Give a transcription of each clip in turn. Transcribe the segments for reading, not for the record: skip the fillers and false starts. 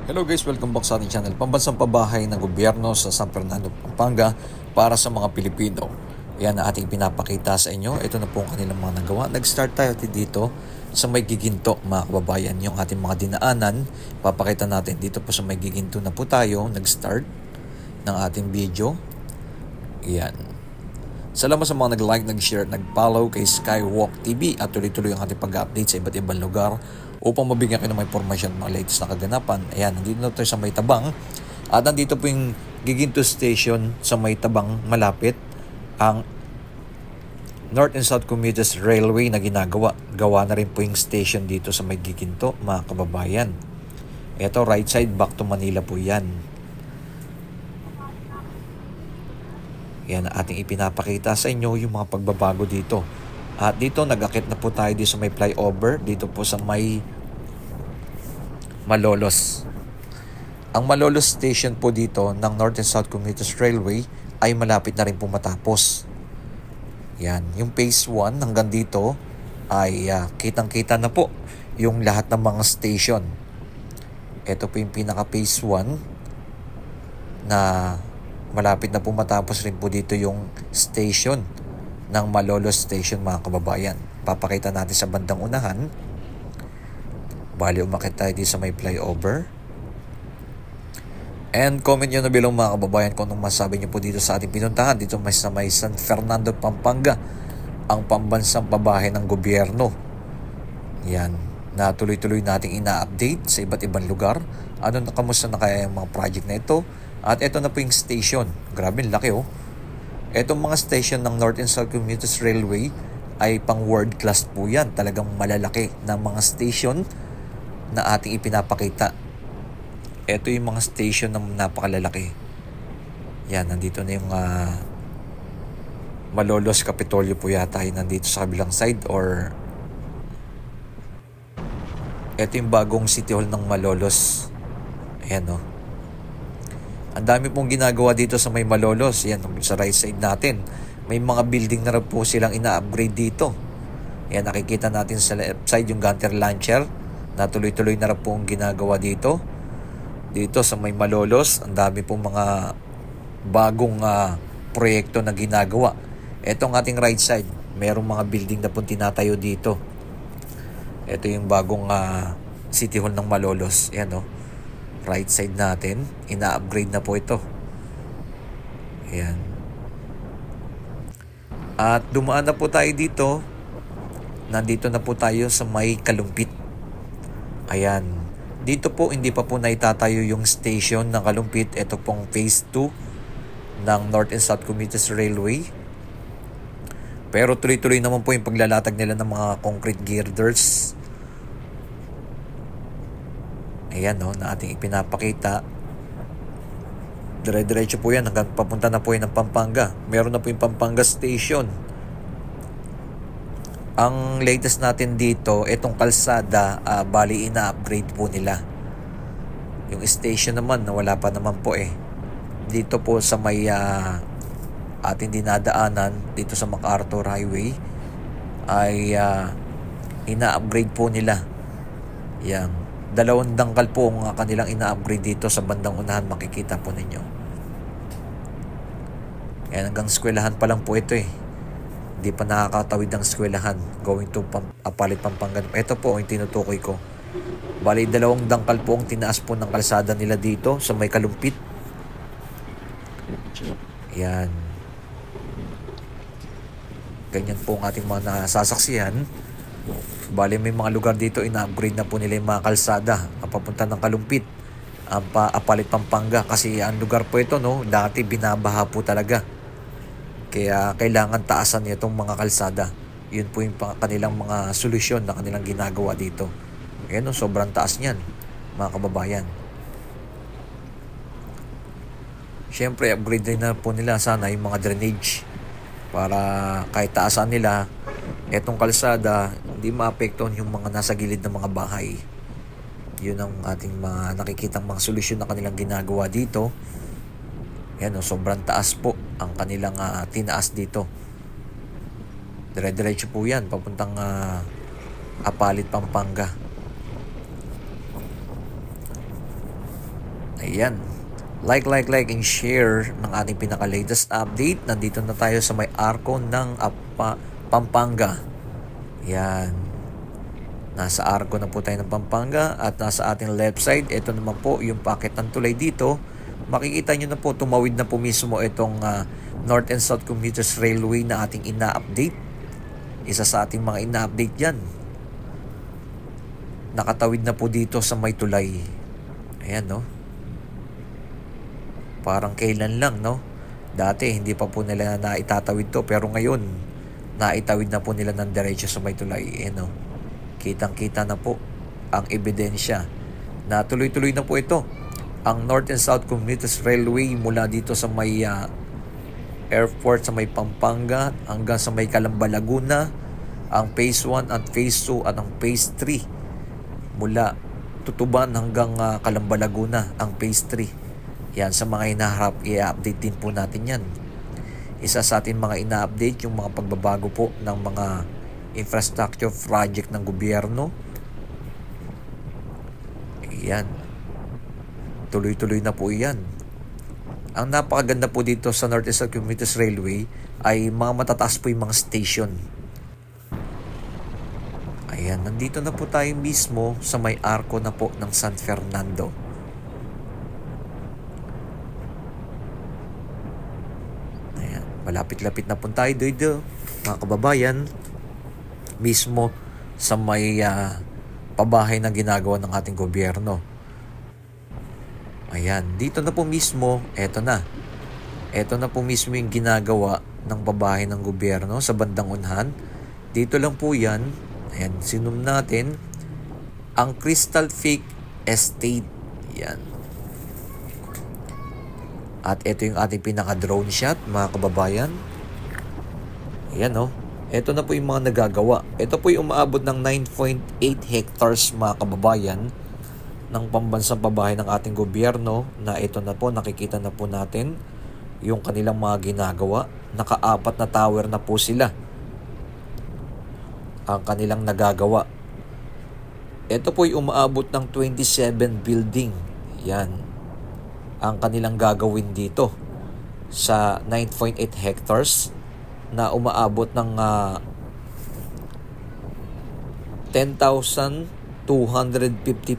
Hello guys, welcome back sa ating channel. Pambansang pabahay ng gobyerno sa San Fernando, Pampanga para sa mga Pilipino. Yan ang ating pinapakita sa inyo. Ito na po ang kanilang mga nagawa. Nag-start tayo dito sa may Giginto, mga kababayan. Yung ating mga dinaanan, papakita natin dito po sa may Giginto na po tayo. Nag-start ng ating video. Yan. Salamat sa mga nag-like, nag-share, nag-follow kay Skywalk TV at tuloy-tuloy ang ating pag-update sa iba't ibang lugar upang mabigyan kayo ng mga impormasyon at mga latest na kaganapan. Ayan, nandito na tayo sa May Tabang at nandito po yung Giginto Station sa May Tabang malapit ang North and South Commuters Railway na ginagawa. Gawa na rin po yung station dito sa May Giginto, mga kababayan. Ito, right side, back to Manila po yan. Yan ang ating ipinapakita sa inyo yung mga pagbabago dito. At dito, nag-akit na po tayo dito sa may flyover. Dito po sa may Malolos. Ang Malolos Station po dito ng North and South Commuters Railway ay malapit na rin po matapos. Yan. Yung phase 1 hanggang dito ay kitang-kita na po yung lahat ng mga station. Ito po yung pinaka phase 1 na malapit na po matapos rin po dito yung station ng Malolos Station, mga kababayan. Papakita natin sa bandang unahan. Bali, umakit tayo dito sa may flyover. And comment nyo na bilong, mga kababayan, kung anong masabi nyo po dito sa ating pinuntahan. Dito sa may San Fernando, Pampanga, ang pambansang pabahay ng gobyerno. Yan, na tuloy-tuloy nating ina-update sa iba't ibang lugar. Kamusta na kaya yung mga project na ito? At ito na po yung station. Grabe, laki oh. Itong mga station ng North and South Commuters Railway ay pang world class po yan. Talagang malalaki na mga station na ating ipinapakita. Ito yung mga station na napakalalaki. Yan, nandito na yung Malolos Capitolio po yata. Nandito sa kabilang side, or ito yung bagong City Hall ng Malolos. Ayan o. Ang dami pong ginagawa dito sa may Malolos. Yan, sa right side natin. May mga building na rin po silang ina-upgrade dito. Yan, nakikita natin sa left side yung Gunter Launcher na tuloy-tuloy na rin pong ginagawa dito. Dito sa may Malolos, ang dami pong mga bagong proyekto na ginagawa. Itong ating right side, merong mga building na pong tinatayo dito. Ito yung bagong City Hall ng Malolos. Yan o. Right side natin, ina-upgrade na po ito. Ayan. At dumaan na po tayo dito. Nandito na po tayo sa may Kalumpit. Ayan. Dito po, hindi pa po naitatayo yung station ng Kalumpit. Ito pong phase 2 ng North and South Commuters Railway. Pero tuloy-tuloy naman po yung paglalatag nila ng mga concrete girders. Ayan na ating ipinapakita. Dire-diretso po yan hanggang papunta na po yan ng Pampanga. Meron na po yung Pampanga Station. Ang latest natin dito, itong kalsada, bali ina-upgrade po nila. Yung station naman, wala pa naman po eh. Dito po sa may ating dinadaanan, dito sa MacArthur Highway, ay ina-upgrade po nila. Yan. 2 dangkal po ang kanilang ina-upgrade dito sa bandang unahan, makikita po ninyo. Ayan, hanggang eskwelahan pa lang po ito eh. Hindi pa nakakatawid ang eskwelahan going to Apalit, Pampanga. Ito po yung tinutukoy ko. Bali, 2 dangkal po ang tinaas po ng kalsada nila dito sa may Kalumpit. Ayan. Ganyan po ang ating mga nasasaksihan. Bali, may mga lugar dito ina-upgrade na po nila yung mga kalsada papunta ng Kalumpit, Apalit, Pampanga, kasi ang lugar po ito dati binabaha po talaga, kaya kailangan taasan itong mga kalsada. Yun po yung kanilang mga solusyon na kanilang ginagawa dito. Ayan sobrang taas niyan, mga kababayan. Siyempre, upgrade din na po nila sana yung mga drainage para kahit taasan nila etong kalsada, hindi maapektuhan yung mga nasa gilid ng mga bahay. Yun ang ating mga nakikitang mga solusyon na kanilang ginagawa dito. Yan sobrang taas po ang kanilang tinaas dito. Dire-diretso po yan papuntang Apalit, Pampanga. Ayan. Like and share ng ating pinaka-latest update. Nandito na tayo sa may arko ng Pampanga. Yan. Nasa arko na po tayo ng Pampanga at nasa ating left side, ito naman po yung packet ng tulay dito. Makikita nyo na po, tumawid na po mismo itong North and South Commuters Railway na ating ina-update. Isa sa ating mga ina-update yan. Nakatawid na po dito sa may tulay. Ayan, no? Parang kailan lang, no? Dati hindi pa po nila naitatawid to, pero ngayon naitawid na po nila ng diretso sa may tulay. No? Kitang-kita na po ang ebidensya na tuloy-tuloy na po ito. Ang North and South Commuters Railway mula dito sa may airport sa may Pampanga hanggang sa may Calamba, Laguna, ang Phase 1 at Phase 2 at ang Phase 3 mula Tutuban hanggang Calamba, Laguna, ang Phase 3. Yan, sa mga inaharap, i-update din po natin yan. Isa sa atin mga ina-update yung mga pagbabago po ng mga infrastructure project ng gobyerno. Yan. Tuloy-tuloy na po yan. Ang napakaganda po dito sa North and South Commuters Railway ay mga matataas po yung mga station. Ayan, nandito na po tayo mismo sa may arko na po ng San Fernando. Malapit-lapit na po tayo dito, mga kababayan, mismo sa may pabahay na ginagawa ng ating gobyerno. Ayan, dito na po mismo, eto na. Eto na po mismo yung ginagawa ng pabahay ng gobyerno sa bandang unhan. Dito lang po yan. Ayan, sinum natin ang Crystal Peak Estate. Yan. At ito yung ating pinaka-drone shot, mga kababayan. Ayan, no? Ito na po yung mga nagagawa. Ito po yung umaabot ng 9.8 hectares, mga kababayan, ng pambansang pabahay ng ating gobyerno, na ito na po, nakikita na po natin yung kanilang mga ginagawa. Naka-4 na tower na po sila ang kanilang nagagawa. Ito po yung umaabot ng 27 building. Yan ang kanilang gagawin dito sa 9.8 hectares na umaabot ng 10,250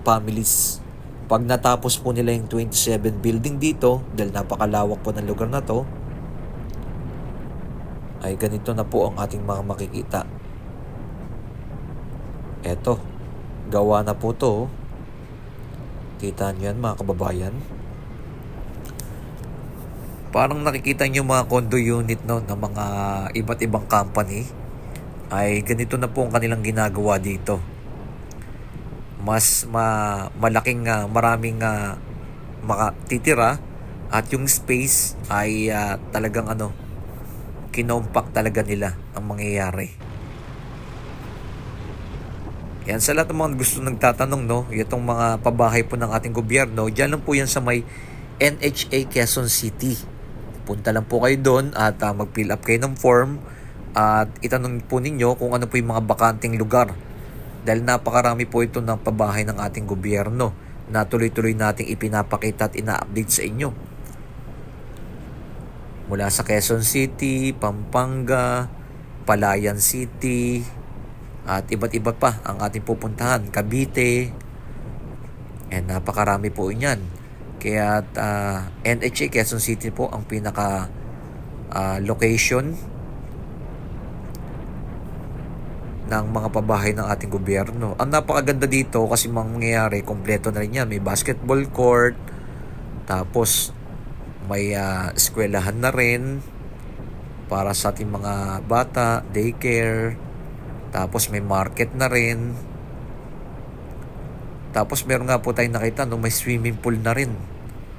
families. Pag natapos po nila yung 27 building dito, dahil napakalawak po ng lugar na to, ay ganito na po ang ating mga makikita. Eto, gawa na po to. Kita nyo yan, mga kababayan. Parang nakikita nyo mga condo unit, no, ng mga iba't ibang company, ay ganito na po ang kanilang ginagawa dito. Mas malaking maraming makatitira at yung space ay talagang kinompak talaga nila ang mangyayari. Yan, sa lahat ng mga gusto nagtatanong, no, itong mga pabahay po ng ating gobyerno, dyan lang po yan sa may NHA Quezon City. Punta lang po kayo doon at mag-fill up kayo ng form at itanong po ninyo kung ano po yung mga bakanting lugar. Dahil napakarami po ito ng pabahay ng ating gobyerno na tuloy-tuloy nating ipinapakita at ina-update sa inyo. Mula sa Quezon City, Pampanga, Palayan City, at iba't iba pa ang ating pupuntahan. Cavite, and napakarami po inyan. Kaya NHA Quezon City po ang pinaka location ng mga pabahay ng ating gobyerno. Ang napakaganda dito kasi mangyayari, kompleto na rin yan. May basketball court, tapos may eskwelahan na rin para sa ating mga bata, daycare, tapos may market na rin. Tapos meron nga po tayong nakita, no, may swimming pool na rin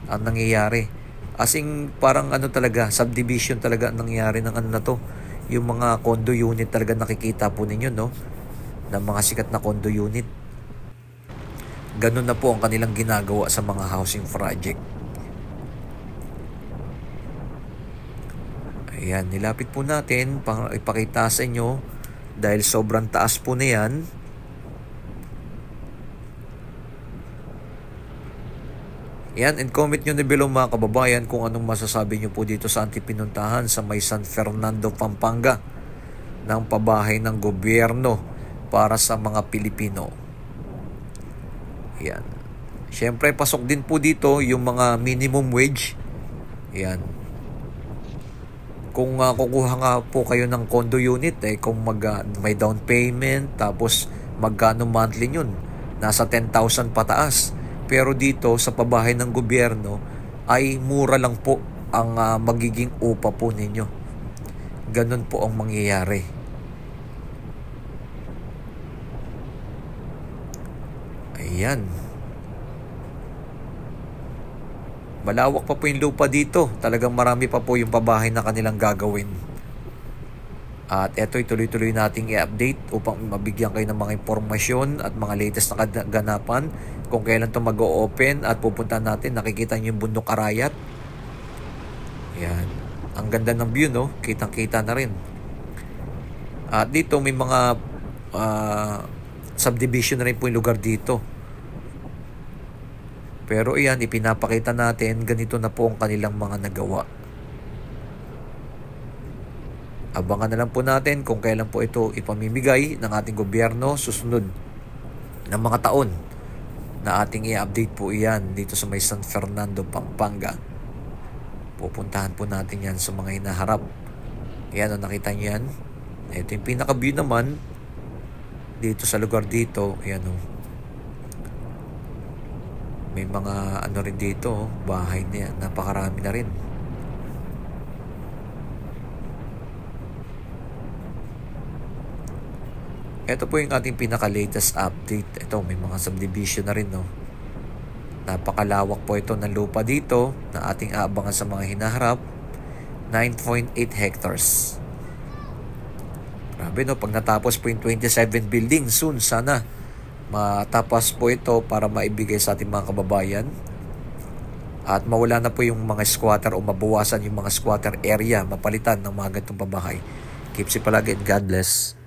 ang nangyayari. Asing parang talaga, subdivision talaga ang nangyayari ng na to. Yung mga condo unit talaga nakikita po ninyo, no, ng mga sikat na condo unit. Ganun na po ang kanilang ginagawa sa mga housing project. Ayan, nilapit po natin para ipakita sa inyo dahil sobrang taas po na yan. Yan, and comment nyo na below mga kababayan kung anong masasabi nyo po dito sa ating pinuntahan sa may San Fernando, Pampanga ng pabahay ng gobyerno para sa mga Pilipino. Yan. Siyempre, pasok din po dito yung mga minimum wage. Yan. Kung kukuha nga po kayo ng condo unit, kung may down payment, tapos magkano monthly yun, nasa 10,000 pataas. Pero dito sa pabahay ng gobyerno ay mura lang po ang magiging upa po ninyo. Ganun po ang mangyayari. Ayan. Malawak pa po yung lupa dito. Talagang marami pa po yung pabahay na kanilang gagawin. At eto, tuloy-tuloy nating i-update upang mabigyan kayo ng mga impormasyon at mga latest na kaganapan kung kailan ito mag-o-open at pupunta natin. Nakikita nyo yung bundok Arayat. Yan. Ang ganda ng view, no? Kitang-kita na rin. At dito may mga subdivision na rin po yung lugar dito. Pero iyan, ipinapakita natin, ganito na po ang kanilang mga nagawa. Abangan na lang po natin kung kailan po ito ipamimigay ng ating gobyerno susunod ng mga taon na ating i-update po iyan dito sa may San Fernando, Pampanga. Pupuntahan po natin yan sa mga hinaharap. Ayan, nakita nyo yan. Ito yung pinaka-view naman dito sa lugar dito. Ayan o. May mga ano rin dito, bahay na yan. Napakarami na rin. Ito po yung ating pinaka-latest update. Ito, may mga subdivision na rin, no? Napakalawak po ito ng lupa dito na ating aabangan sa mga hinaharap. 9.8 hectares. Grabe, no? Pag natapos po yung 27 building, soon, sana matapos po ito para maibigay sa ating mga kababayan. At mawala na po yung mga squatter o mabawasan yung mga squatter area, mapalitan ng mga ganitong pabahay. Keep safe palagi and God bless.